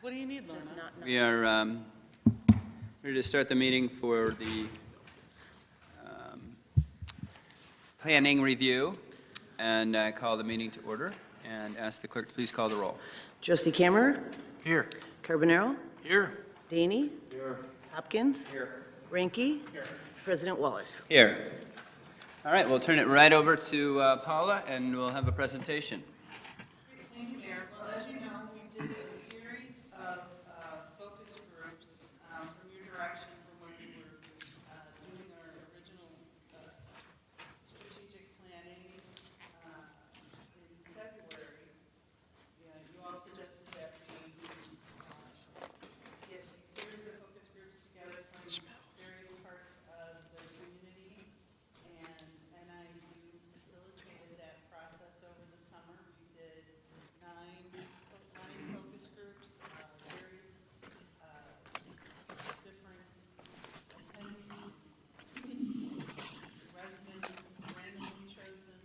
What do you need, Lorna? We are ready to start the meeting for the planning review, and I call the meeting to order and ask the clerk to please call the roll. Trustee Kammerer? Here. Carbonaro? Here. Daney? Here. Hopkins? Here. Ranky? Here. President Wallace? Here. All right, we'll turn it right over to Paula, and we'll have a presentation. Thank you, Mayor. Well, as you know, we did a series of focus groups from your direction from when we were doing our original strategic planning in February. Yeah, you all suggested that we get a series of focus groups together from various parts of the community, and NIU facilitated that process over the summer. We did nine focus groups, various different attendees, residents, randomly chosen,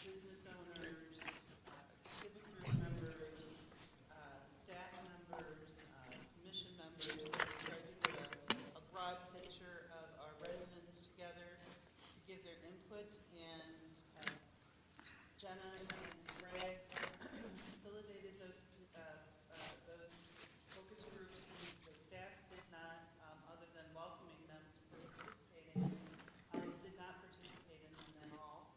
business owners, civic group members, staff members, commission members. We tried to get a broad picture of our residents together to give their input, and Jenna and Greg facilitated those focus groups. The staff did not, other than welcoming them to participating, did not participate in them at all.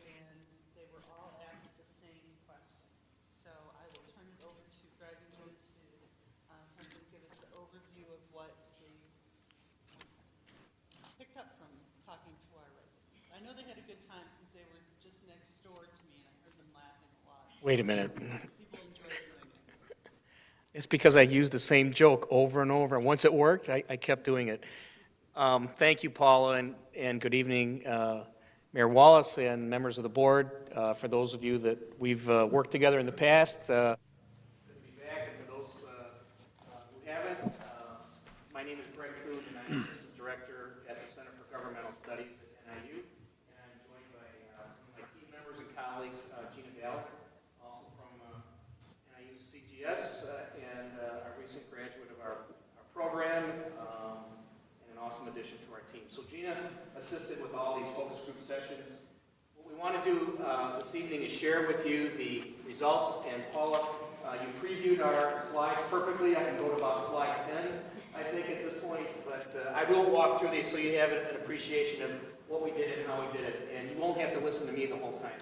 And they were all asked the same questions. So I will turn it over to Greg and Jenna to have them give us the overview of what they picked up from talking to our residents. I know they had a good time because they were just next door to me and I heard them laughing a lot. Wait a minute. People enjoyed doing it. It's because I used the same joke over and over, and once it worked, I kept doing it. Thank you, Paula, and good evening, Mayor Wallace and members of the board. For those of you that we've worked together in the past, good to be back, and for those who haven't, my name is Greg Kuhn, and I'm Assistant Director at the Center for Governmental Studies at NIU, and I'm joined by my team members and colleagues, Gina Bartlett, also from NIU CGS, and a recent graduate of our program, and an awesome addition to our team. So Gina assisted with all these focus group sessions. What we want to do this evening is share with you the results, and Paula, you previewed our slides perfectly. I can go to about slide 10, I think, at this point, but I will walk through these so you have an appreciation of what we did and how we did it, and you won't have to listen to me the whole time.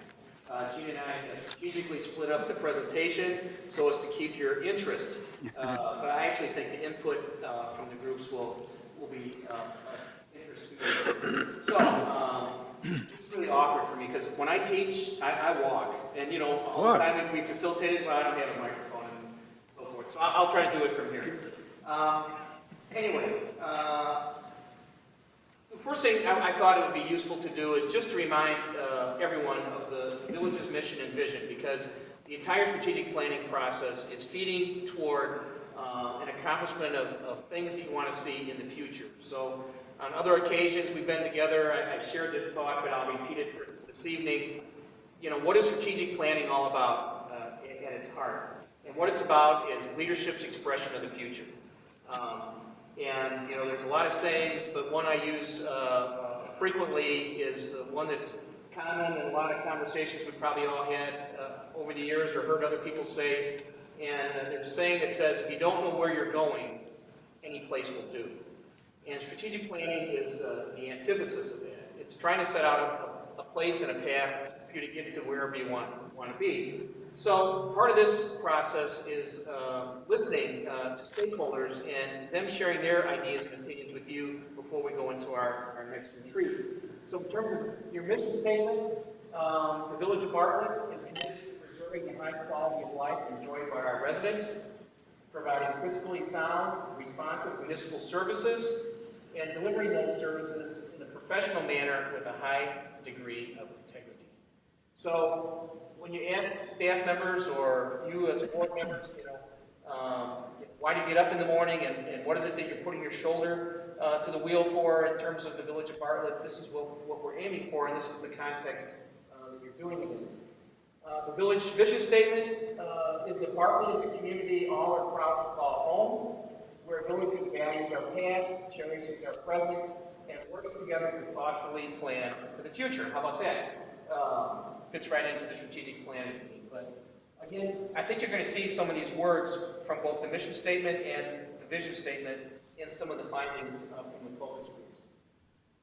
Gina and I strategically split up the presentation so as to keep your interest, but I actually think the input from the groups will be interesting. So, it's really awkward for me because when I teach, I walk, and you know, all the time we facilitate it, but I don't have a microphone and so forth. So I'll try to do it from here. Anyway, the first thing I thought it would be useful to do is just to remind everyone of the village's mission and vision, because the entire strategic planning process is feeding toward an accomplishment of things that you want to see in the future. So on other occasions we've been together, I've shared this thought, but I'll repeat it for this evening. You know, what is strategic planning all about at its heart? And what it's about is leadership's expression of the future. And, you know, there's a lot of sayings, but one I use frequently is one that's common in a lot of conversations we probably all had over the years or heard other people say. And there's a saying that says, if you don't know where you're going, any place will do. And strategic planning is the antithesis of that. It's trying to set out a place and a path for you to get to wherever you want to be. So part of this process is listening to stakeholders and them sharing their ideas and opinions with you before we go into our next retreat. So in terms of your mission statement, the Village of Bartlett is committed to preserving the high quality of life enjoyed by our residents, providing fiscally sound, responsive municipal services, and delivering those services in a professional manner with a high degree of integrity. So when you ask staff members or you as board members, you know, why do you get up in the morning and what is it that you're putting your shoulder to the wheel for in terms of the Village of Bartlett, this is what we're aiming for, and this is the context that you're doing it in. The village mission statement is that Bartlett is a community all are proud to call home, where villages values our past, cherishes our present, and works together to thoughtfully plan for the future. How about that? Fits right into the strategic planning. But again, I think you're going to see some of these words from both the mission statement and the vision statement in some of the findings from the focus groups.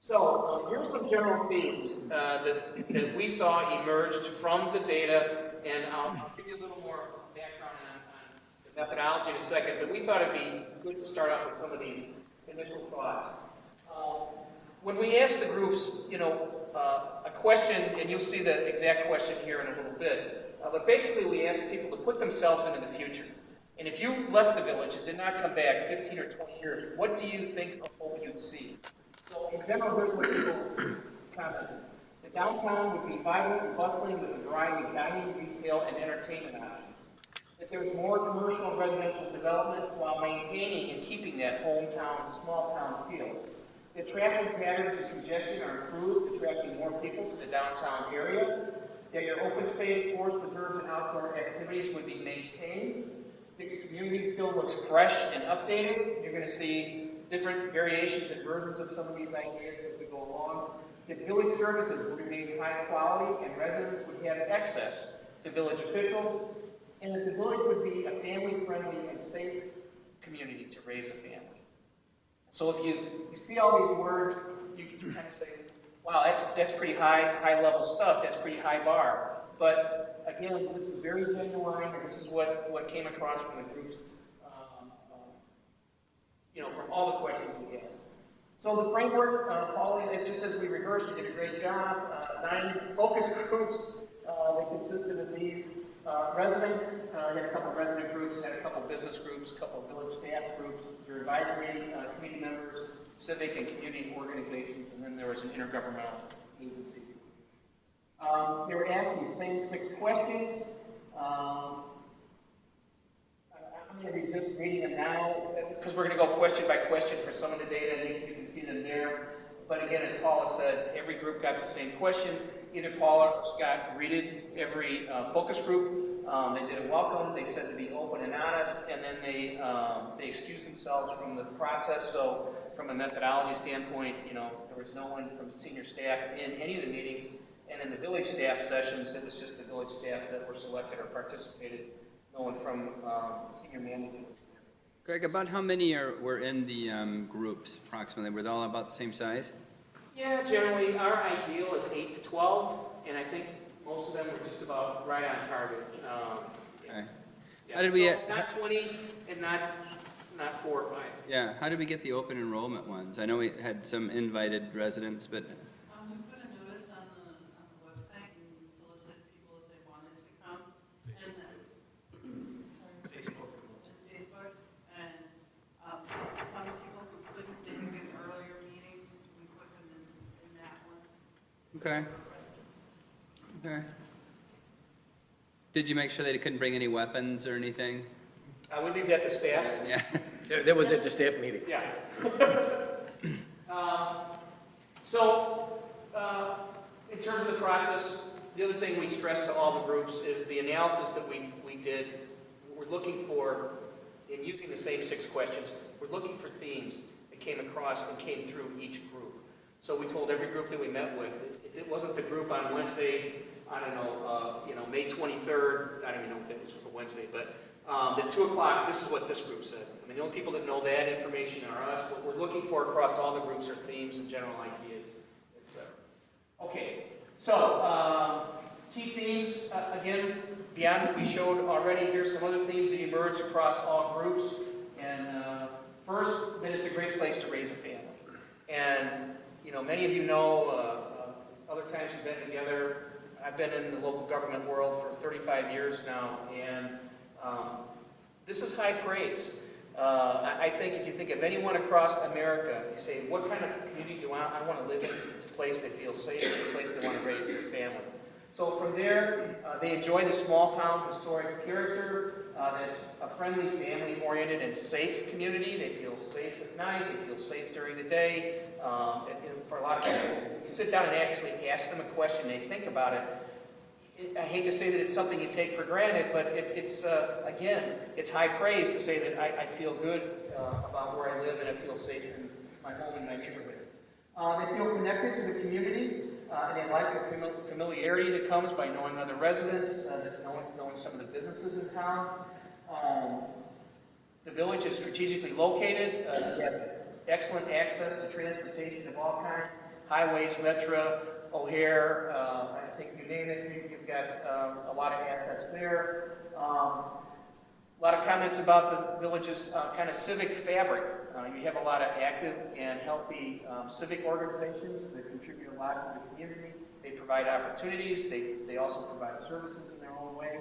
So here's some general themes that we saw emerged from the data, and I'll give you a little more background on the methodology in a second, but we thought it'd be good to start off with some of these initial thoughts. When we asked the groups, a question, and you'll see the exact question here in a little bit, but basically we asked people to put themselves into the future. And if you left the village and did not come back 15 or 20 years, what do you think of hope you'd see? So in general, here's what people commented. The downtown would be vibrant and bustling with a variety of dining, retail, and entertainment options. That there's more commercial and residential development while maintaining and keeping that hometown, small town feel. The traffic patterns and congestion are improved, attracting more people to the downtown area. That your open space, forest preserves, and outdoor activities would be maintained. That your community still looks fresh and updated. You're going to see different variations and versions of some of these ideas as we go along. That village services would remain high quality and residents would have access to village officials. And that the village would be a family-friendly and safe community to raise a family. So if you see all these words, you kind of say, wow, that's pretty high level stuff, that's pretty high bar. But again, this is very genuine, and this is what came across from the groups, from all the questions we asked. So the framework, Paul, just as we rehearsed, you did a great job. 9 focus groups that consisted of these. Residents, had a couple of resident groups, had a couple of business groups, a couple of village staff groups, your advisory committee members, civic and community organizations, and then there was an intergovernmental agency. They were asked these same 6 questions. I'm going to resist reading them now because we're going to go question by question for some of the data, and you can see them there. But again, as Paula said, every group got the same question. Either Paula or Scott greeted every focus group. They did a welcome. They said to be open and honest, and then they excused themselves from the process. So from a methodology standpoint, there was no one from senior staff in any of the meetings, and in the village staff sessions, it was just the village staff that were selected or participated. No one from senior management. Greg, about how many were in the groups approximately? Were they all about the same size? Yeah, generally our ideal is 8 to 12, and I think most of them were just about right on target. Okay. Yeah, How did we? so not 20 and not 4 or 5. Yeah. How did we get the open enrollment ones? I know we had some invited residents, but. We put a notice on the website and solicited people if they wanted to come. And then, Facebook. And some people who couldn't make it in earlier meetings, we put them in that one. Okay. Okay. Did you make sure they couldn't bring any weapons or anything? We leave that to staff. Yeah. That was at the staff meeting. Yeah. In terms of the process, the other thing we stressed to all the groups is the analysis that we did. We're looking for, in using the same 6 questions, we're looking for themes that came across and came through each group. So we told every group that we met with, it wasn't the group on Wednesday, I don't know, May 23rd, I don't even know if it was for Wednesday, but at 2 o'clock, this is what this group said. I mean, the only people that know that information are us. What we're looking for across all the groups are themes and general ideas, etc. Okay, so key themes, again, beyond what we showed already, here's some other themes that emerged across all groups. And first, that it's a great place to raise a family. And, many of you know, other times we've been together, I've been in the local government world for 35 years now, and this is high praise. I think if you think of anyone across America, you say, what kind of community do I want to live in? It's a place they feel safe, a place they want to raise their family. So from there, they enjoy the small town historic character. That's a friendly, family-oriented, and safe community. They feel safe at night. They feel safe during the day. And for a lot of people, you sit down and actually ask them a question, they think about it. I hate to say that it's something you take for granted, but it's again, it's high praise to say that I feel good about where I live and I feel safe in my home and my neighborhood. They feel connected to the community, and they like the familiarity that comes by knowing other residents, knowing some of the businesses in town. The village is strategically located. We have excellent access to transportation of all kinds, highways, metro, O'Hare, I think you name it, you've got a lot of assets there. A lot of comments about the village's kind of civic fabric. You have a lot of active and healthy civic organizations that contribute a lot to the community. They provide opportunities. They also provide services in their own way.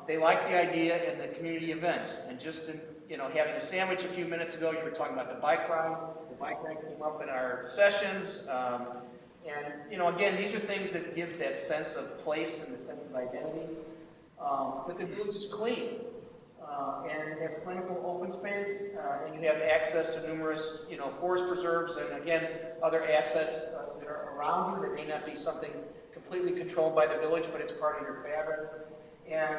They like the idea and the community events. And just in, having a sandwich a few minutes ago, you were talking about the bike ride. The bike ride came up in our sessions. And, again, these are things that give that sense of place and the sense of identity. But the village is clean, and it has plentiful open space, and you have access to numerous, forest preserves and, again, other assets that are around you that may not be something completely controlled by the village, but it's part of your fabric. And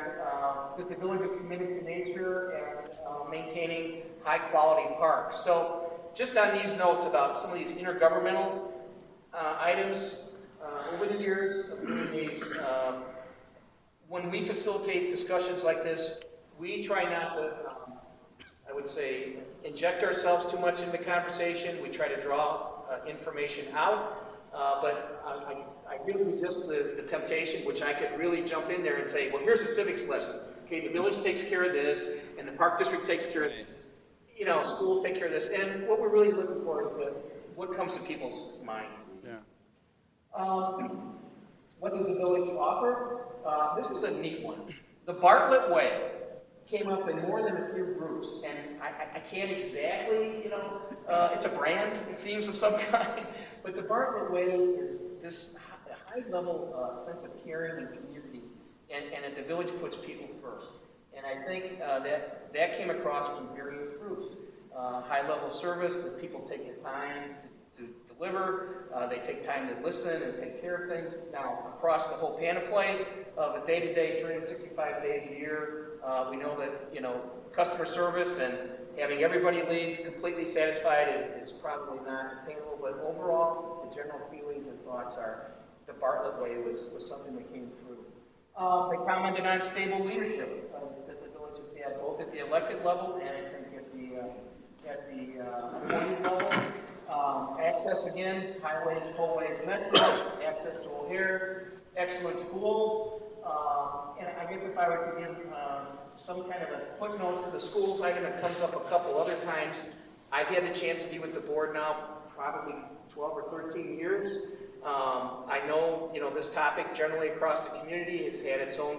that the village is committed to nature and maintaining high-quality parks. So just on these notes about some of these intergovernmental items, over the years of doing these, when we facilitate discussions like this, we try not to, I would say, inject ourselves too much in the conversation. We try to draw information out, but I really resist the temptation, which I could really jump in there and say, well, here's a civics lesson. Okay, the village takes care of this, and the park district takes care of this. Schools take care of this. And what we're really looking for is what comes to people's mind. Yeah. What does the village offer? This is a neat one. The Bartlett Way came up in more than a few groups, and I can't exactly, it's a brand, it seems, of some kind, but the Bartlett Way is this high-level sense of caring and community, and that the village puts people first. And I think that came across from various groups. High-level service, that people take the time to deliver, they take time to listen and take care of things. Now, across the whole panoply of a day-to-day, 365 days a year, we know that, customer service and having everybody leave completely satisfied is probably not attainable, but overall, the general feelings and thoughts are the Bartlett Way was something that came through. They commented on stable leadership that the village has had, both at the elected level and I think at the appointed level. Access again, highways, tollways, metro, access to O'Hare, excellent schools, and I guess if I were to give some kind of a footnote to the schools item, it comes up a couple other times. I've had the chance to be with the board now probably 12 or 13 years. I know, this topic generally across the community has had its own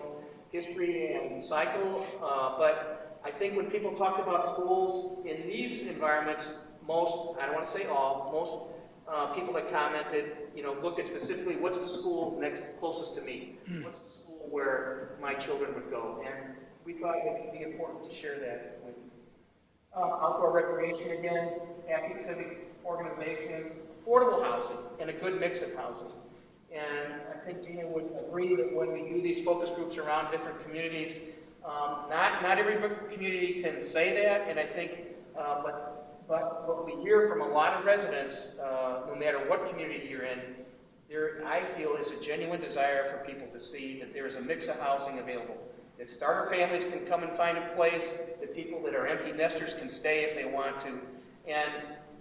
history and cycle, but I think when people talked about schools in these environments, most, I don't want to say all, most people that commented, looked at specifically what's the school closest to me? What's the school where my children would go? And we thought it would be important to share that with outdoor recreation again, active civic organizations, affordable housing, and a good mix of housing. And I think Gina would agree that when we do these focus groups around different communities, not every community can say that, and I think, but what we hear from a lot of residents, no matter what community you're in, there, I feel, is a genuine desire for people to see that there is a mix of housing available. That starter families can come and find a place, that people that are empty nesters can stay if they want to. And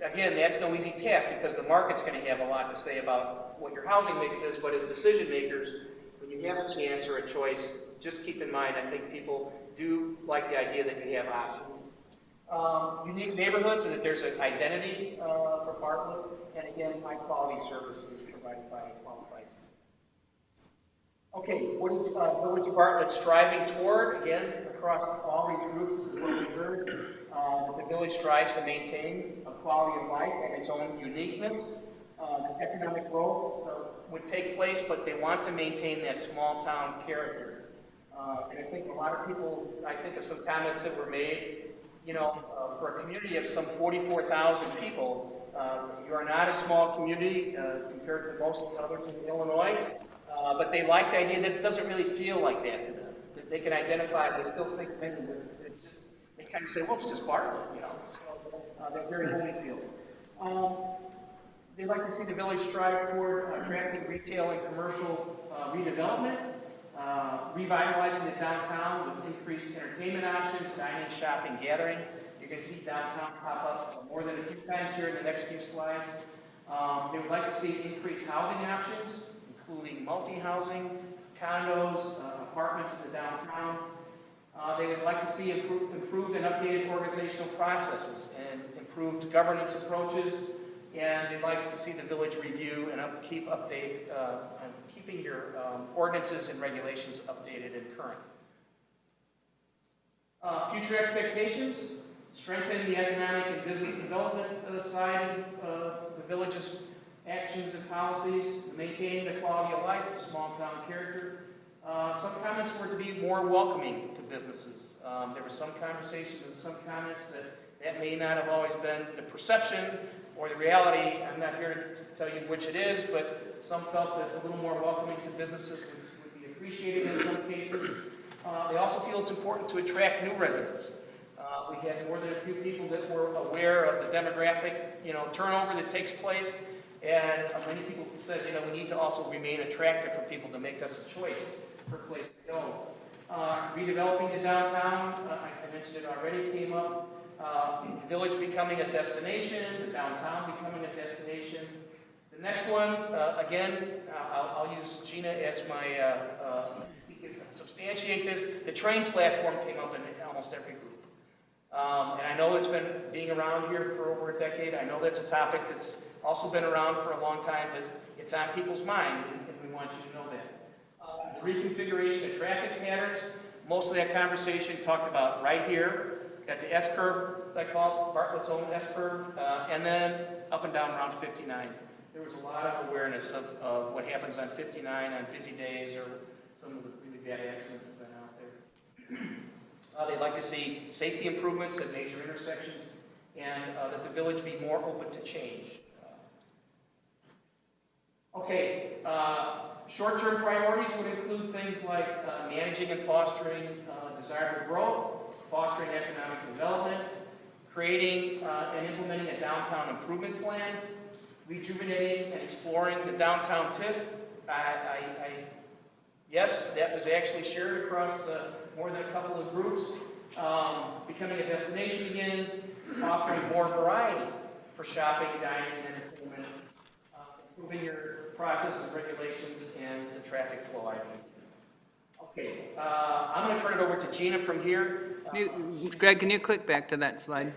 again, that's no easy task because the market's going to have a lot to say about what your housing mix is, but as decision makers, when you have a chance or a choice, just keep in mind, I think people do like the idea that you have options. Unique neighborhoods and that there's an identity for Bartlett, and again, high-quality services provided by qualified. Okay, what is Village of Bartlett striving toward? Again, across all these groups, this is what we heard, that the village strives to maintain a quality of life and its own uniqueness. Economic growth would take place, but they want to maintain that small-town character. And I think a lot of people, I think of some comments that were made, for a community of some 44,000 people, you are not a small community compared to most others in Illinois. But they like the idea that it doesn't really feel like that to them. That they can identify, they still think maybe that it's just, they kind of say, well, it's just Bartlett, you know. So they're very homey feel. They'd like to see the village strive toward attracting retail and commercial redevelopment, revitalizing the downtown with increased entertainment options, dining, shopping, gathering. You're going to see downtown pop up more than a few times here in the next few slides. They would like to see increased housing options, including multi-housing, condos, apartments in the downtown. They would like to see improved and updated organizational processes and improved governance approaches, and they'd like to see the village review and update on keeping your ordinances and regulations updated and current. Future expectations: strengthen the economic and business development side of the village's actions and policies, maintain the quality of life, the small town character. Some comments were to be more welcoming to businesses. There were some conversations and some comments that may not have always been the perception or the reality. I'm not here to tell you which it is, but some felt that a little more welcoming to businesses would be appreciated in some cases. They also feel it's important to attract new residents. We had more than a few people that were aware of the demographic, turnover that takes place, and many people said, we need to also remain attractive for people to make us a choice for a place to go. Redeveloping the downtown, I mentioned it already, came up. The village becoming a destination, the downtown becoming a destination. The next one, again, I'll use Gina as my, substantiate this. The train platform came up in almost every group. And I know it's been being around here for over a decade. I know that's a topic that's also been around for a long time, but it's on people's mind, and we want you to know that. The reconfiguration of traffic patterns, most of that conversation talked about right here, at the S-curve, I call it, Bartlett's own S-curve, and then up and down around 59. There was a lot of awareness of what happens on 59 on busy days or some of the really bad accidents that have been out there. They'd like to see safety improvements at major intersections and that the village be more open to change. Short-term priorities would include things like managing and fostering desirable growth, fostering economic development, creating and implementing a downtown improvement plan, rejuvenating and exploring the downtown TIF. Yes, that was actually shared across more than a couple of groups. Becoming a destination again, offering more variety for shopping, dining, and entertainment, improving your processes and regulations, and the traffic flow item. Okay, I'm going to turn it over to Gina from here. Greg, can you click back to that slide?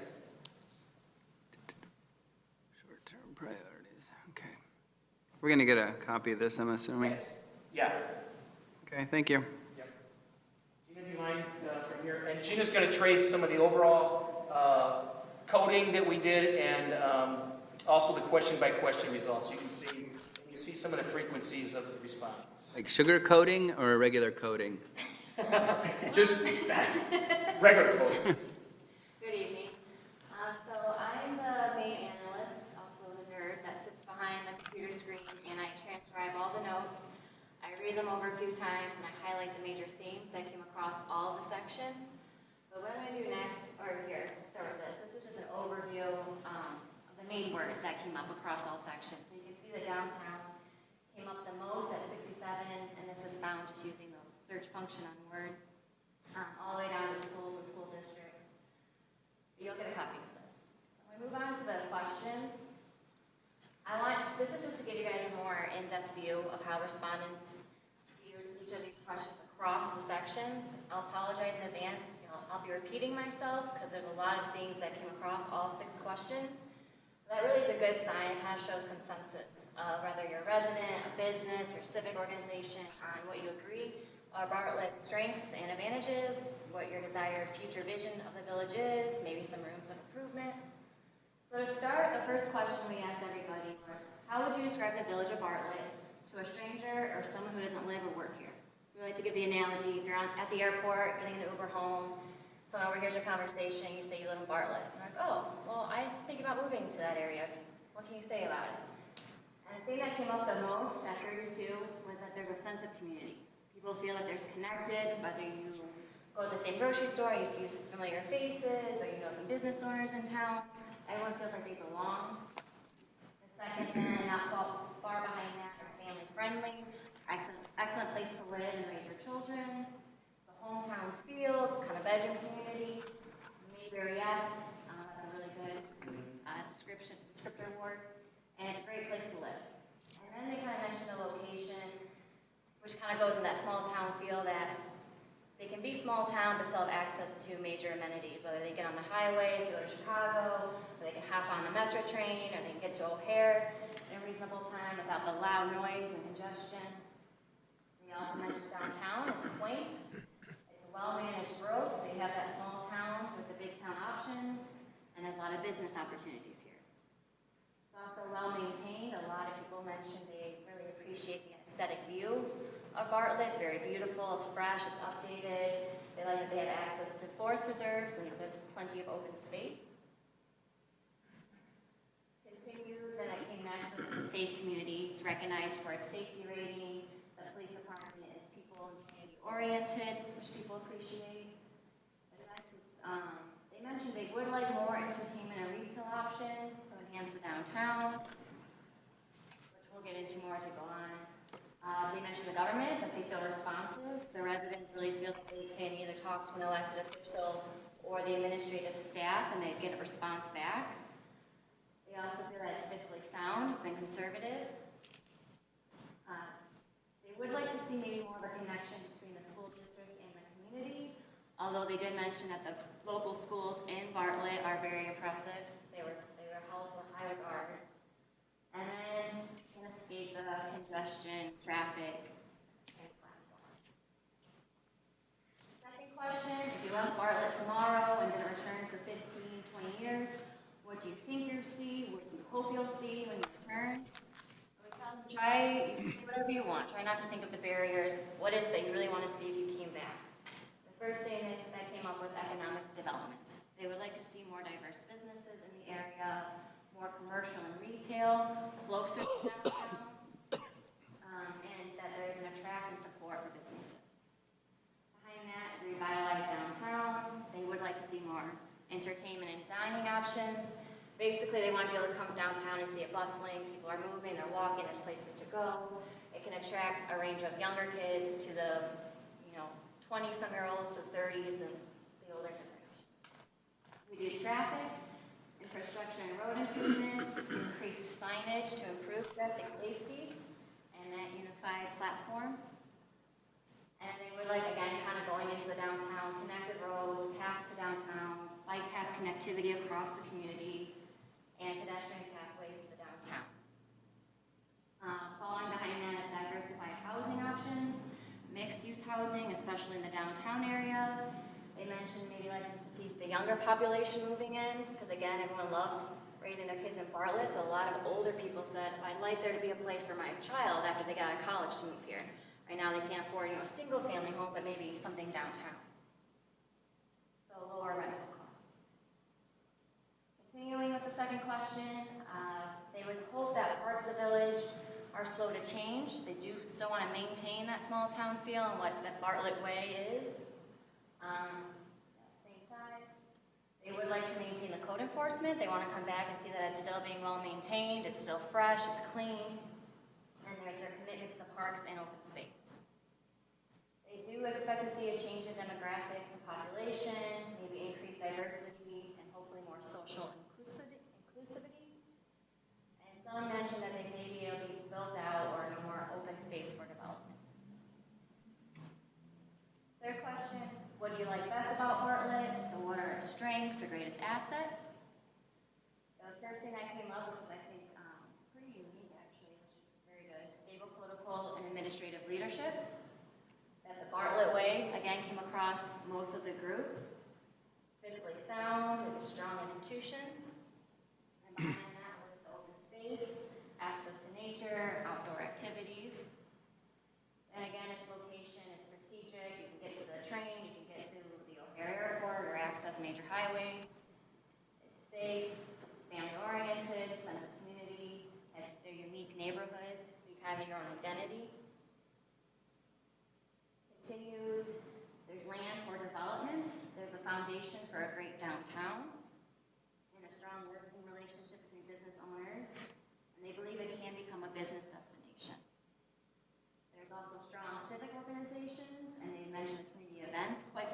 Short-term priorities. Okay. We're going to get a copy of this, I'm assuming. Yeah. Okay, thank you. Yep. Gina, do you mind from here? And Gina's going to trace some of the overall coding that we did, and also the question-by-question results. You can see some of the frequencies of the responses. Like sugar coating or regular coating? Just regular coding. Good evening. So I'm the main analyst, also the nerd that sits behind the computer screen, and I transcribe all the notes. I read them over a few times, and I highlight the major themes that came across all of the sections. But what I'm going to do next, or here, start with this. This is just an overview of the main words that came up across all sections. So you can see the downtown came up the most at 67, and this is found just using the search function on Word, all the way down to the schools and school districts. You'll get a copy of this. When we move on to the questions, this is just to give you guys a more in-depth view of how respondents view each of these questions across the sections. I'll apologize in advance. I'll be repeating myself because there's a lot of themes that came across all 6 questions. That really is a good sign. It kind of shows consensus. Whether you're a resident, a business, or civic organization, on what you agree are Bartlett's strengths and advantages, what your desired future vision of the village is, maybe some rooms of improvement. So to start, the first question we asked everybody was, how would you describe the village of Bartlett to a stranger or someone who doesn't live or work here? So we like to give the analogy, if you're at the airport, getting an Uber home, someone overhears your conversation, you say you live in Bartlett. And they're like, oh, well, I think about moving to that area. What can you say about it? And the thing that came up the most at 32 was that there's a sense of community. People feel that there's connected, whether you go to the same grocery store, you see some familiar faces, or you know some business owners in town. Everyone feels like they belong. The second, and not far behind that, is family friendly, excellent place to live and raise your children. The hometown feel, kind of bedroom community. Mayberry-esque, that's a really good descriptor word. And it's a great place to live. And then they kind of mention the location, which kind of goes in that small town feel that they can be small town but still have access to major amenities, whether they get on the highway to go to Chicago, or they can hop on the Metro train, or they can get to O'Hare in a reasonable time without the loud noise and congestion. They also mentioned downtown, it's quaint, it's a well-managed road, so you have that small town with the big town options, and there's a lot of business opportunities here. It's also well-maintained. A lot of people mentioned they really appreciate the aesthetic view of Bartlett. It's very beautiful, it's fresh, it's updated. They like that they have access to forest preserves and there's plenty of open space. Continue, then I came next with a safe community. It's recognized for its safety rating. The police department is people and community oriented, which people appreciate. They mentioned they would like more entertainment and retail options to enhance the downtown, which we'll get into more as we go on. They mentioned the government, that they feel responsive. The residents really feel that they can either talk to an elected official or the administrative staff and they get a response back. They also feel that it's fiscally sound, it's been conservative. They would like to see maybe more of a connection between the school district and the community, although they did mention that the local schools in Bartlett are very impressive. They were held to a high regard. And then can escape the congestion, traffic, and platform. Second question, if you left Bartlett tomorrow and didn't return for 15, 20 years, what do you think you'll see? What do you hope you'll see when you return? We tell them, try whatever you want. Try not to think of the barriers. What is it that you really want to see if you came back? The first thing that came up was economic development. They would like to see more diverse businesses in the area, more commercial and retail, closer to downtown, and that there's an attract and support for businesses. Behind that is a revitalized downtown. They would like to see more entertainment and dining options. Basically, they want to be able to come downtown and see it bustling. People are moving, they're walking, there's places to go. It can attract a range of younger kids to the, 20-some-year-olds to 30s and the older generation. Reduce traffic, infrastructure and road improvements, increased signage to improve traffic safety, and that unified platform. And they would like, again, kind of going into the downtown, connected roads, paths to downtown, bike path connectivity across the community, and pedestrian pathways to the downtown. Following behind that is diversified housing options, mixed-use housing, especially in the downtown area. They mentioned maybe like to see the younger population moving in, because again, everyone loves raising their kids in Bartlett, so a lot of older people said, I'd like there to be a place for my child after they got out of college to move here. Right now they can't afford, a single-family home, but maybe something downtown. So lower rental costs. Continuing with the second question, they would hope that parts of the village are slow to change. They do still want to maintain that small town feel and what that Bartlett way is. Same size. They would like to maintain the code enforcement. They want to come back and see that it's still being well maintained, it's still fresh, it's clean, and there's their commitment to the parks and open space. They do expect to see a change in demographics and population, maybe increased diversity, and hopefully more social inclusivity. And some mentioned that they may be able to be built out or more open space for development. Third question, what do you like best about Bartlett? So what are its strengths or greatest assets? The first thing that came up, which is I think pretty unique actually, which is very good, stable political and administrative leadership. That the Bartlett way, again, came across most of the groups. It's fiscally sound, it's strong institutions. And behind that was the open space, access to nature, outdoor activities. And again, its location, it's strategic. You can get to the train, you can get to the O'Hare Airport or access major highways. It's safe, it's family-oriented, sense of community, has their unique neighborhood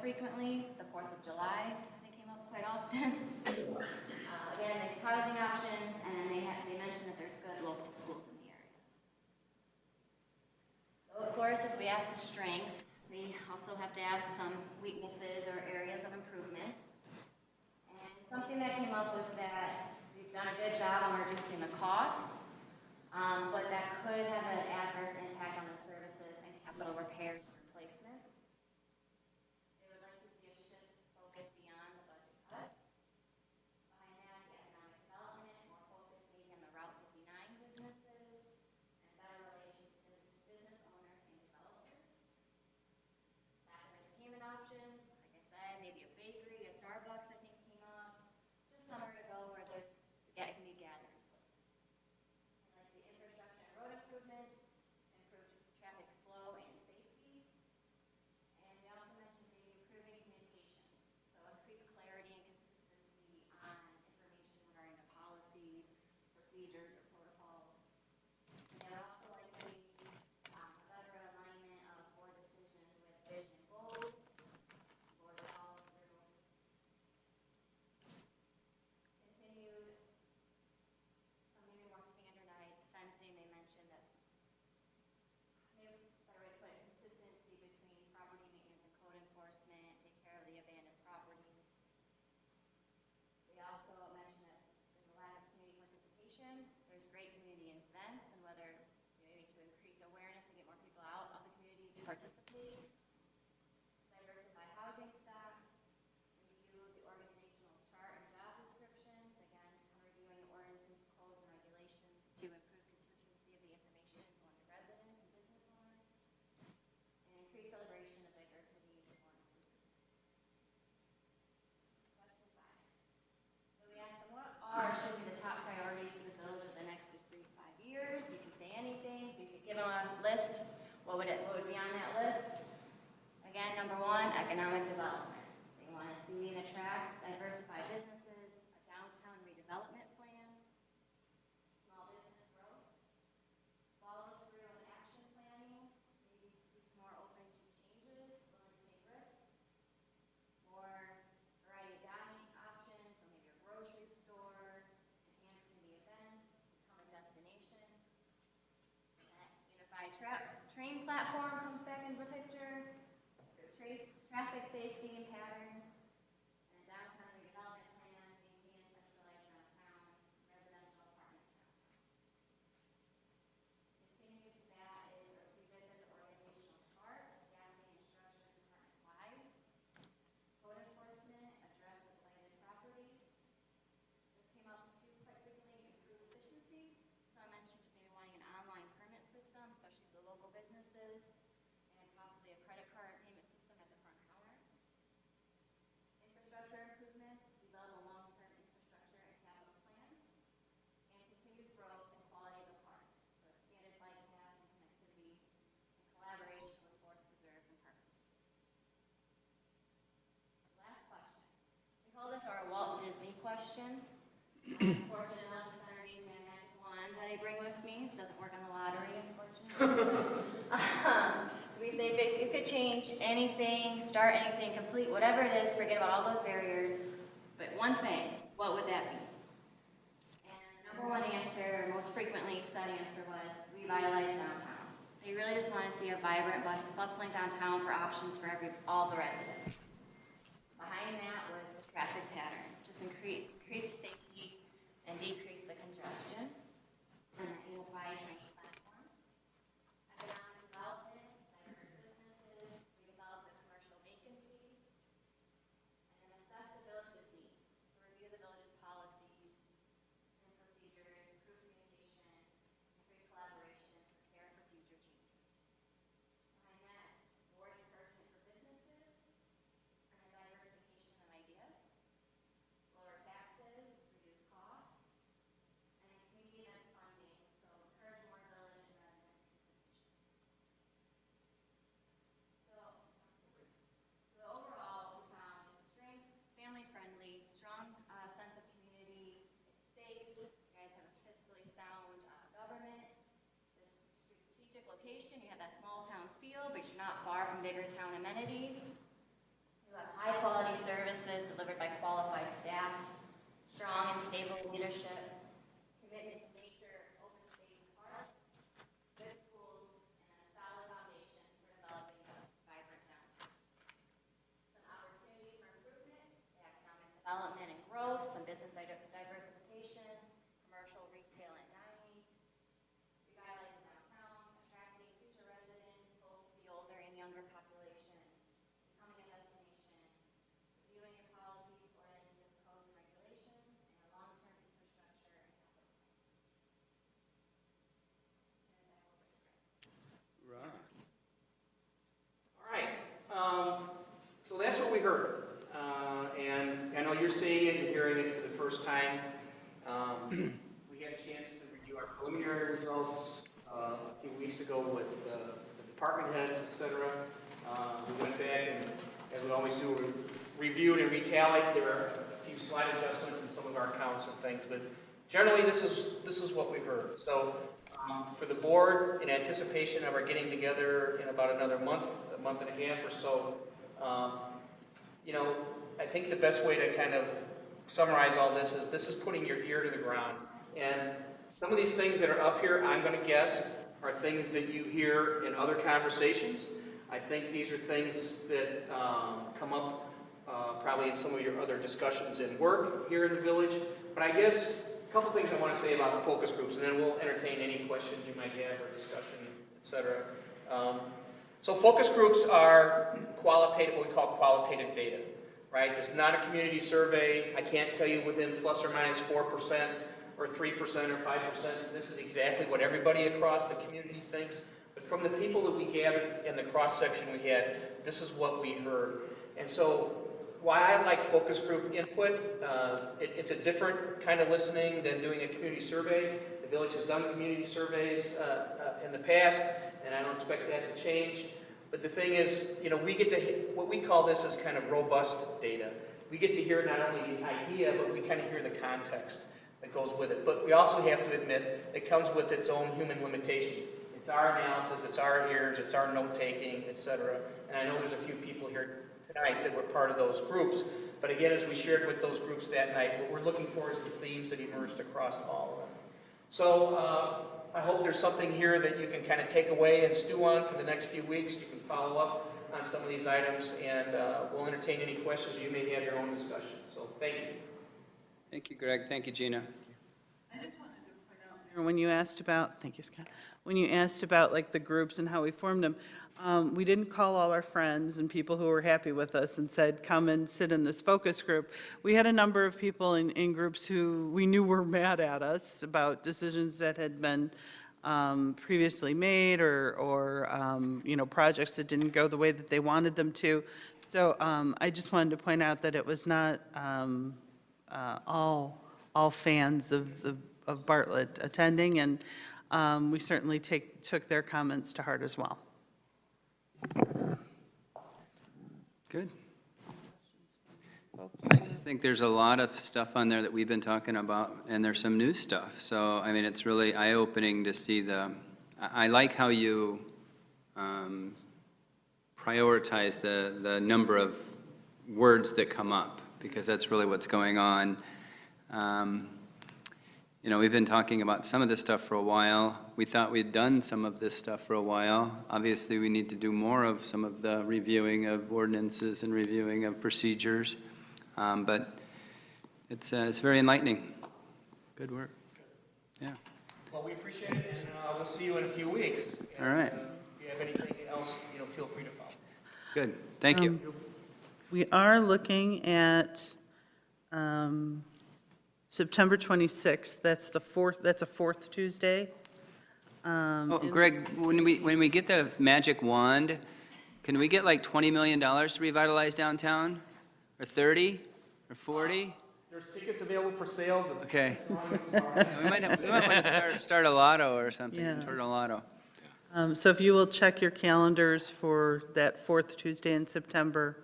frequently. The 4th of July, they came up quite often. Again, there's housing options, and then they mentioned that there's good local schools in the area. So of course, if we ask the strengths, we also have to ask some weaknesses or areas of improvement. And something that came up was that we've done a good job on reducing the costs, but that could have an adverse impact on the services and capital repairs and replacements. They would like to see a shift focus beyond the budget cuts. Behind that, the economic development, more focus maybe on the Route 59 businesses, and better relations with business owners and developers. Lack of entertainment options, like I said, maybe a bakery, a Starbucks, I think came up. Just somewhere to go where there's can be gathering place. And like the infrastructure and road improvements, improved traffic flow and safety. And we also mentioned maybe improving communications, so increased clarity and consistency on information regarding the policies, procedures, or protocols. And I would also like to see a better alignment of board decisions with vision and goals, board follow through, continued some maybe more standardized fencing. They mentioned that maybe better way to put it, consistency between property maintenance and code enforcement, take care of the abandoned properties. They also mentioned that there's a lack of community participation. There's great community events, and whether maybe to increase awareness to get more people out of the community to participate. Diversify housing stock, review the organizational chart and job descriptions. Again, just kind of reviewing the ordinances, codes, and regulations to improve consistency of the information going to residents and business owners. And increase celebration of diversity and more inclusiveness. Question 5. So we asked them, what are should be the top priorities for the village over the next 3 to 5 years? You can say anything. You could give them a list. What would be on that list? Again, number 1, economic development. They want to see and attract diversified businesses, a downtown redevelopment plan, small business growth, follow through and action planning, maybe see some more open to changes, willing to take risks, more variety of dining options, so maybe a grocery store, enhance community events, become a destination. That unified train platform comes back into the picture. Traffic safety and patterns, and a downtown redevelopment plan, maintain a centralized downtown, residential apartments downtown. Continue to that is a revisit the organizational chart, staffing and structure department-wide. Code enforcement, address the blighted properties. This came up too quite frequently, improve efficiency. So I mentioned just maybe wanting an online permit system, especially for the local businesses, and possibly a credit card payment system at the front counter. Infrastructure improvements, develop a long-term infrastructure and capital plan, and continued growth and quality of the parks. So expanded bike paths and connectivity, and collaboration with forest preserves and park districts. Last question. We call this our Walt Disney question. I'm fortunate enough to Senator Dean Magic Wand that I bring with me. It doesn't work on the lottery, unfortunately. So we say if it could change anything, start anything, complete whatever it is, forget about all those barriers, but one thing, what would that be? And number 1 answer, most frequently said answer was revitalize downtown. They really just want to see a vibrant, bustling downtown for options for all the residents. Behind that was the traffic pattern, just increase safety and decrease the congestion. And that unified train platform. Economic development, diverse businesses, redevelop the commercial vacancies. And then assess the village's needs. So review the village's policies and procedures, improve communication, increase collaboration, prepare for future changes. Behind that is board encouragement for businesses, and a diversification of ideas, lower taxes, reduce costs, and then community events funding, so encourage more village and resident participation. So overall, we found the strengths, it's family friendly, strong sense of community, it's safe, you guys have a fiscally sound government, this strategic location, you have that small town feel, but you're not far from bigger town amenities. You have delivered by qualified staff, strong and stable leadership, commitment to nature, open space parks, good schools, and a solid foundation for developing a vibrant downtown. Some opportunities for improvement, economic development and growth, some business diversification, commercial, retail, and dining, revitalizing downtown, attracting future residents, both the older and younger population, becoming a destination, reviewing your policies, ordinances, codes, and regulations, and a long-term infrastructure and capital plan. All right, so that's what we heard. And I know you're seeing it and hearing it for the first time. We had a chance to review our preliminary results a few weeks ago with the department heads, et cetera. We went back and, as we always do, we reviewed and retallied. There are a few slight adjustments in some of our counts and things, but generally this is what we heard. So for the board, in anticipation of our getting together in about another month, a month and a half or so, you know, I think the best way to kind of summarize all this is putting your ear to the ground. And some of these things that are up here, I'm going to guess, are things that you hear in other conversations. I think these are things that come up probably in some of your other discussions in work here in the village. But I guess a couple things I want to say about focus groups, and then we'll entertain any questions you might have or discussion, et cetera. So focus groups are qualitative, what we call qualitative data, right? This is not a community survey. I can't tell you within plus or minus 4% or 3% or 5%. This is exactly what everybody across the community thinks. But from the people that we gathered in the cross-section we had, this is what we heard. And so why I like focus group input, it's a different kind of listening than doing a community survey. The village has done community surveys in the past, and I don't expect that to change. But the thing is, you know, we get to, what we call this is kind of robust data. We get to hear not only the idea, but we kind of hear the context that goes with it. But we also have to admit it comes with its own human limitations. It's our analysis, it's our ears, it's our note-taking, et cetera. And I know there's a few people here tonight that were part of those groups. But again, as we shared with those groups that night, what we're looking for is the themes that emerged across all of them. So I hope there's something here that you can kind of take away and stew on for the next few weeks. You can follow up on some of these items, and we'll entertain any questions. You may have your own discussion. So thank you. Thank you, Greg. Thank you, Gina. I just wanted to point out, Mayor, when you asked about, thank you, Scott, when you asked about like the groups and how we formed them, we didn't call all our friends and people who were happy with us and said, come and sit in this focus group. We had a number of people in groups who we knew were mad at us about decisions that had been previously made or you know, projects that didn't go the way that they wanted them to. So I just wanted to point out that it was not all fans of Bartlett attending, and we certainly took their comments to heart as well. Good. I just think there's a lot of stuff on there that we've been talking about, and there's some new stuff. So, I mean, it's really eye-opening to see I like how you prioritize the number of words that come up, because that's really what's going on. You know, we've been talking about some of this stuff for a while. We thought we'd done some of this stuff for a while. Obviously, we need to do more of some of the reviewing of ordinances and reviewing of procedures. But it's very enlightening. Good work. Yeah. Well, we appreciate it, and we'll see you in a few weeks. And, All right. If you have anything else, you know, feel free to follow. Good. Thank you. We are looking at September 26th. That's the fourth. That's a fourth Tuesday. Oh, Greg, when we get the magic wand, can we get like $20 million to revitalize downtown? Or 30? Or 40? There's tickets available for sale. Okay. We might want to start a lotto or something, Yeah. toward a lotto. So if you will check your calendars for that fourth Tuesday in September.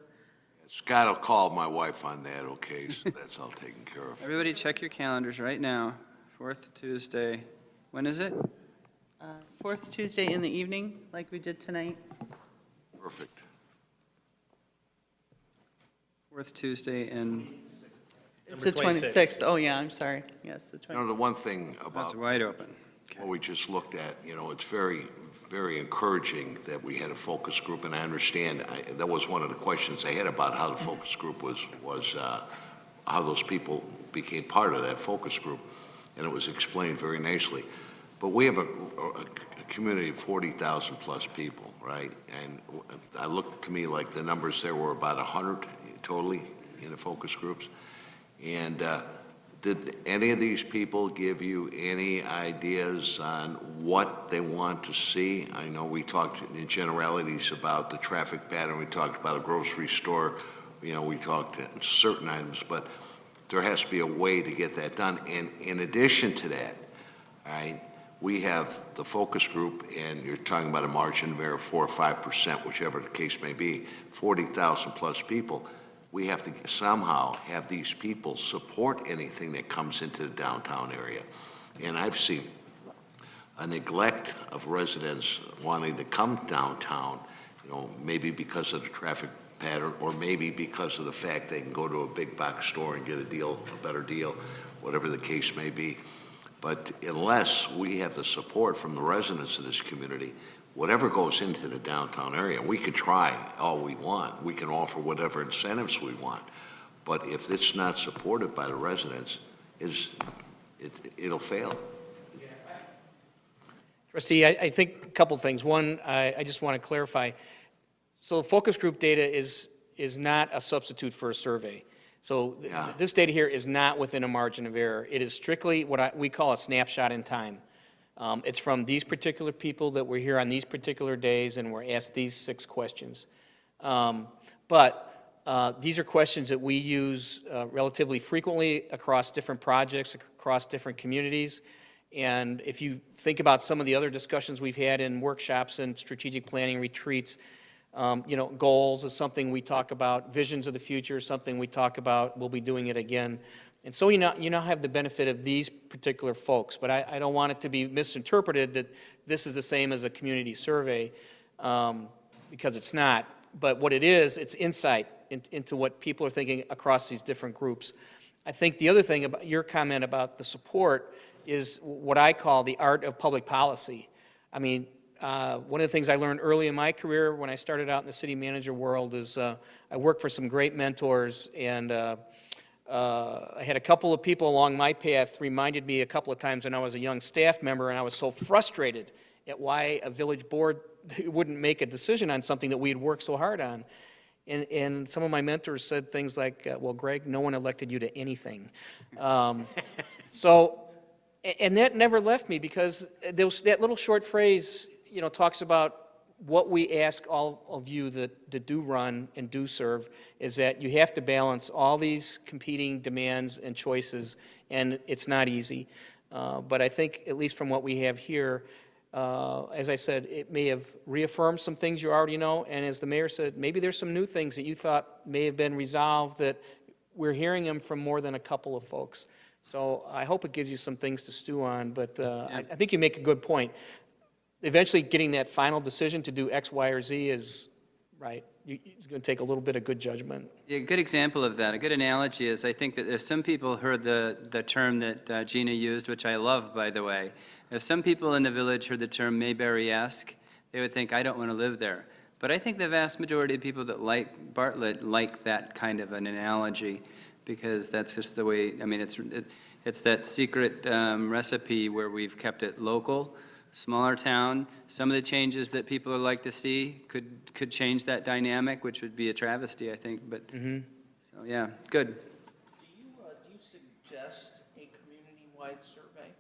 Scott will call my wife on that, okay, so that's all taken care of. Everybody check your calendars right now. Fourth Tuesday. When is it? Fourth Tuesday in the evening, like we did tonight. Perfect. Fourth Tuesday and It's the 26th. Oh, yeah, I'm sorry. Yes, the You know, 26th. the one thing that's about wide open. what we just looked at, you know, it's very, very encouraging that we had a focus group, and I understand, that was one of the questions I had about how the focus group was how those people became part of that focus group, and it was explained very nicely. But we have a community of 40,000 plus people, right? And I looked to me like the numbers there were about 100 totally in the focus groups. And did any of these people give you any ideas on what they want to see? I know we talked in generalities about the traffic pattern, we talked about a grocery store, you know, we talked certain items, but there has to be a way to get that done. And in addition to that, all right, we have the focus group, and you're talking about a margin of error of 4 or 5%, whichever the case may be, 40,000 plus people. We have to somehow have these people support anything that comes into the downtown area. And I've seen a neglect of residents wanting to come downtown, you know, maybe because of the traffic pattern, or maybe because of the fact they can go to a big box store and get a better deal, whatever the case may be. But unless we have the support from the residents of this community, whatever goes into the downtown area, we could try all we want. We can offer whatever incentives we want. But if it's not supported by the residents, it'll fail. Trustee, I think a couple things. One, I just want to clarify. So focus group data is not a substitute for a survey. So this data here is not within a margin of error. It is strictly what we call a snapshot in time. It's from these particular people that were here on these particular days and were asked these 6 questions. But these are questions that we use relatively frequently across different projects, across different communities. And if you think about some of the other discussions we've had in workshops and strategic planning retreats, you know, goals is something we talk about, visions of the future is something we talk about, we'll be doing it again. And so you now have the benefit of these particular folks, but I don't want it to be misinterpreted that this is the same as a community survey, because it's not. But what it is, it's insight into what people are thinking across these different groups. I think the other thing about your comment about the support is what I call the art of public policy. I mean, one of the things I learned early in my career when I started out in the city manager world is I worked for some great mentors, and I had a couple of people along my path reminded me a couple of times when I was a young staff member, and I was so frustrated at why a village board wouldn't make a decision on something that we had worked so hard on. And some of my mentors said things like, well, Greg, no one elected you to anything. And that never left me, because that little short phrase, you know, talks about what we ask all of you that do run and do serve, is that you have to balance all these competing demands and choices, and it's not easy. But I think, at least from what we have here, as I said, it may have reaffirmed some things you already know, and as the mayor said, maybe there's some new things that you thought may have been resolved that we're hearing them from more than a couple of folks. So I hope it gives you some things to stew on, but I think you make a good point. Eventually, getting that final decision to do X, Y, or Z is, right, it's going to take a little bit of good judgment. Yeah, a good example of that, a good analogy is, I think that if some people heard the term that Gina used, which I love, by the way, if some people in the village heard the term Mayberry-esque, they would think, I don't want to live there. But I think the vast majority of people that like Bartlett like that kind of an analogy, because that's just the way, I mean, it's that secret recipe where we've kept it local, smaller town. Some of the changes that people would like to see could change that dynamic, which would be a travesty, I think. But so yeah, good. Do you suggest a community-wide survey?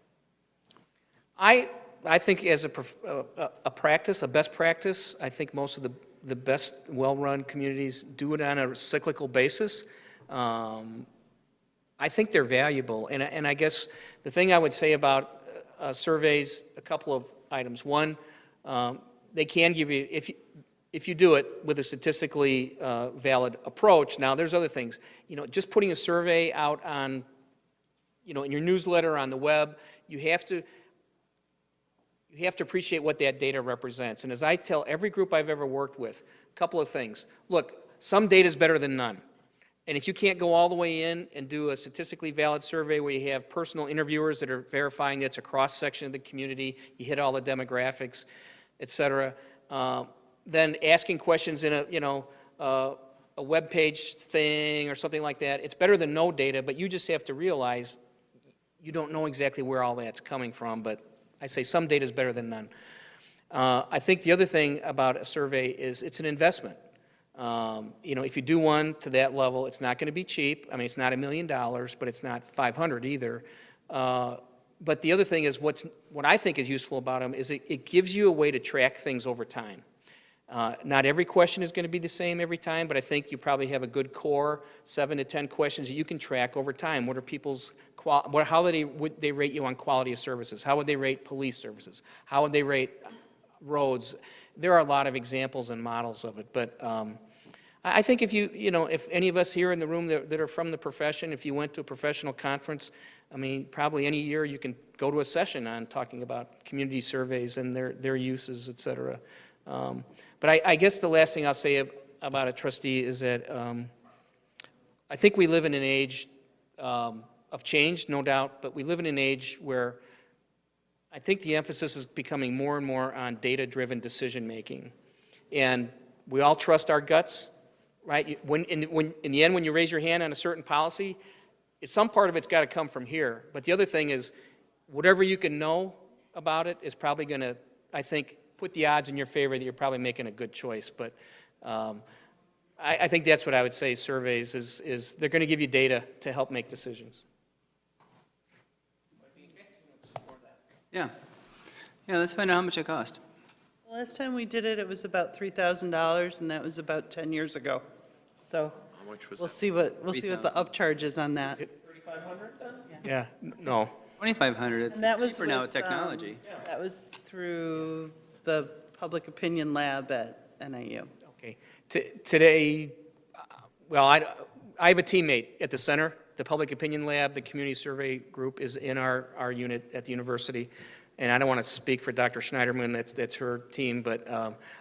I think as a practice, a best practice, I think most of the best well-run communities do it on a cyclical basis. I think they're valuable, and I guess the thing I would say about surveys, a couple of items. One, they can give you, if you do it with a statistically valid approach. Now, there's other things. You know, just putting a survey out on, you know, in your newsletter, on the web, you have to appreciate what that data represents. And as I tell every group I've ever worked with, a couple of things. Look, some data is better than none. And if you can't go all the way in and do a statistically valid survey where you have personal interviewers that are verifying that it's a cross-section of the community, you hit all the demographics, et cetera, then asking questions in a web page thing or something like that, it's better than no data, but you just have to realize you don't know exactly where all that's coming from, but I say some data is better than none. I think the other thing about a survey is it's an investment. If you do one to that level, it's not going to be cheap. I mean, it's not $1 million, but it's not 500 either. But the other thing is what I think is useful about them is it gives you a way to track things over time. Not every question is going to be the same every time, but I think you probably have a good core, 7 to 10 questions that you can track over time. What are people's how would they rate you on quality of services? How would they rate police services? How would they rate roads? There are a lot of examples and models of it, but I think if any of us here in the room that are from the profession, if you went to a professional conference, I mean, probably any year you can go to a session on talking about community surveys and their uses, et cetera. But I guess the last thing I'll say about a trustee is that I think we live in an age of change, no doubt, but we live in an age where I think the emphasis is becoming more and more on data-driven decision-making. And we all trust our guts, right? In the end, when you raise your hand on a certain policy, some part of it's got to come from here. But the other thing is, whatever you can know about it is probably going to, I think, put the odds in your favor that you're probably making a good choice. But I think that's what I would say surveys is they're going to give you data to help make decisions. Yeah. Yeah, let's find out how much it cost. Last time we did it, it was about $3,000, and that was about 10 years ago. So How much was we'll that? see what the upcharge is on that. 3,500 then? Yeah, no. 2,500, it's And that was cheaper now with with, technology. That was through the Public Opinion Lab at NIU. Okay. Today, well, I have a teammate at the center. The Public Opinion Lab, the Community Survey Group is in our unit at the university. And I don't want to speak for Dr. Schneiderman, that's her team, but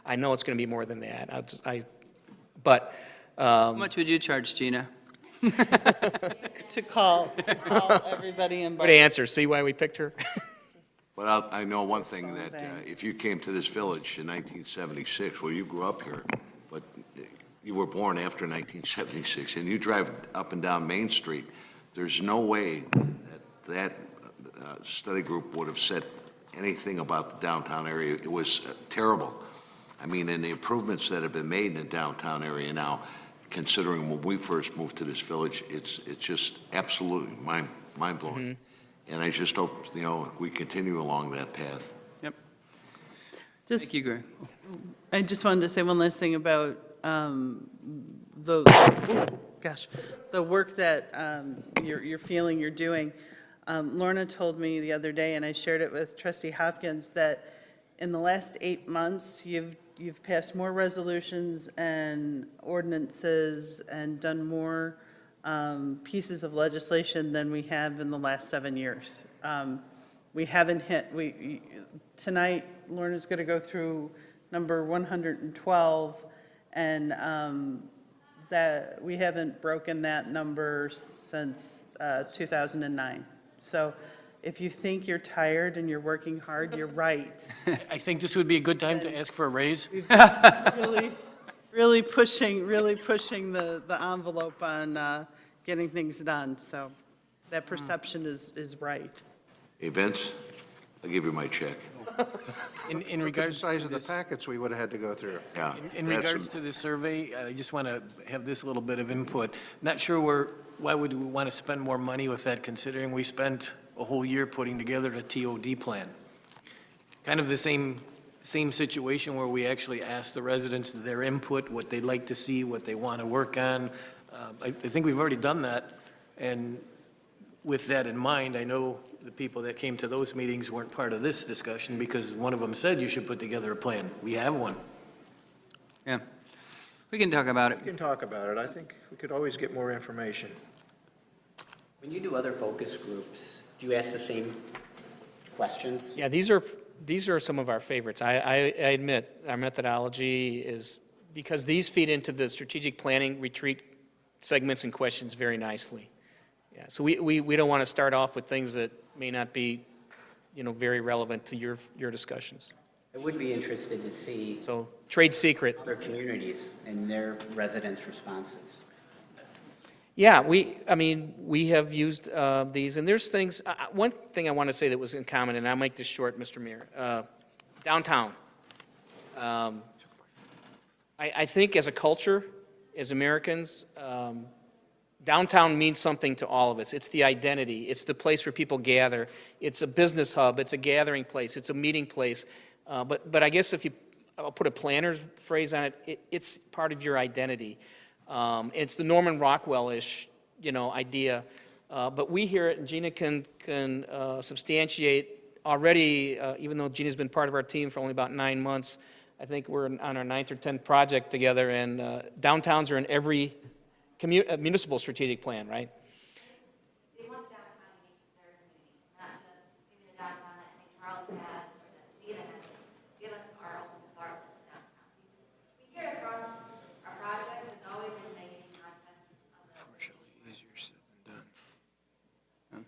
I know it's going to be more than that. How much would you charge, Gina? To call everybody in. Good answer. See why we picked her? But I know one thing, that if you came to this village in 1976, well, you grew up here, but you were born after 1976, and you drive up and down Main Street, there's no way that study group would have said anything about the downtown area. It was terrible. I mean, and the improvements that have been made in the downtown area now, considering when we first moved to this village, it's just absolutely mind-blowing. Mm-hmm. And I just hope, we continue along that path. Yep. Just, Thank you, Greg. I just wanted to say one last thing about the work that you're feeling you're doing. Lorna told me the other day, and I shared it with Trustee Hopkins, that in the last 8 months, you've passed more resolutions and ordinances and done more pieces of legislation than we have in the last 7 years. We haven't tonight, Lorna's going to go through number 112, and that we haven't broken that number since 2009. So if you think you're tired and you're working hard, you're right. I think this would be a good time to ask for a raise. Really pushing the envelope on getting things done. So that perception is right. Hey, Vince, I'll give you my check. In Look at the regards to size of the this, packets we would have had to go through. Yeah. in that's regards to this survey, I just want to have this little bit of input. Not sure why would we want to spend more money with that, considering we spent a whole year putting together the TOD plan? Kind of the same situation where we actually asked the residents their input, what they'd like to see, what they want to work on. I think we've already done that, and with that in mind, I know the people that came to those meetings weren't part of this discussion because one of them said you should put together a plan. We have one. Yeah. We can talk about it. We can talk about it. I think we could always get more information. When you do other focus groups, do you ask the same questions? Yeah, these are some of our favorites. I admit our methodology is, because these feed into the strategic planning retreat segments and questions very nicely. Yeah, so we don't want to start off with things that may not be, very relevant to your discussions. I would be interested to see So, trade secret. other communities and their residents' responses. Yeah, we have used these, and there's things, one thing I want to say that was in common, and I'll make this short, Mr. Mayor. Downtown. I think as a culture, as Americans, downtown means something to all of us. It's the identity. It's the place where people gather. It's a business hub. It's a gathering place. It's a meeting place. But I guess if I'll put a planner's phrase on it, it's part of your identity. It's the Norman Rockwell-ish, idea. But we here at Gina can substantiate already, even though Gina's been part of our team for only about 9 months, I think we're on our 9th or 10th project together, and downtowns are in every municipal strategic plan, right? They want the downtown to meet their communities, not just maybe the downtown that St. Charles has or that Geneva has. Give us our own Bartlett downtown. We hear it across our projects, it's always in the negative context of the. Easier said than done.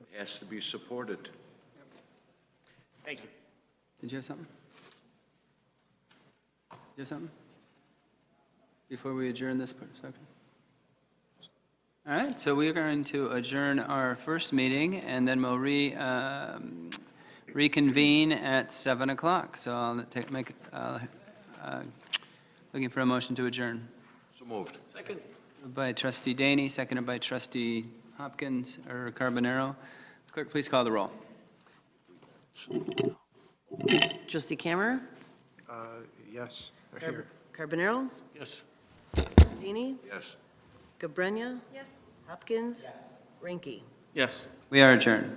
It has to be supported. Thank you. Did you have something? You have something? Before we adjourn this section? All right, so we're going to adjourn our first meeting, and then we'll reconvene at 7 o'clock. So I'll looking for a motion to adjourn. So moved. Second. Moved by Trustee Daney, seconded by Trustee Hopkins or Carbonaro. Clerk, please call the roll. Trustee Camera, Yes, they're here. Carbonaro, Yes. Dini, Yes. Gabrenya. Yes. Hopkins. Ranky. Yes. We are adjourned.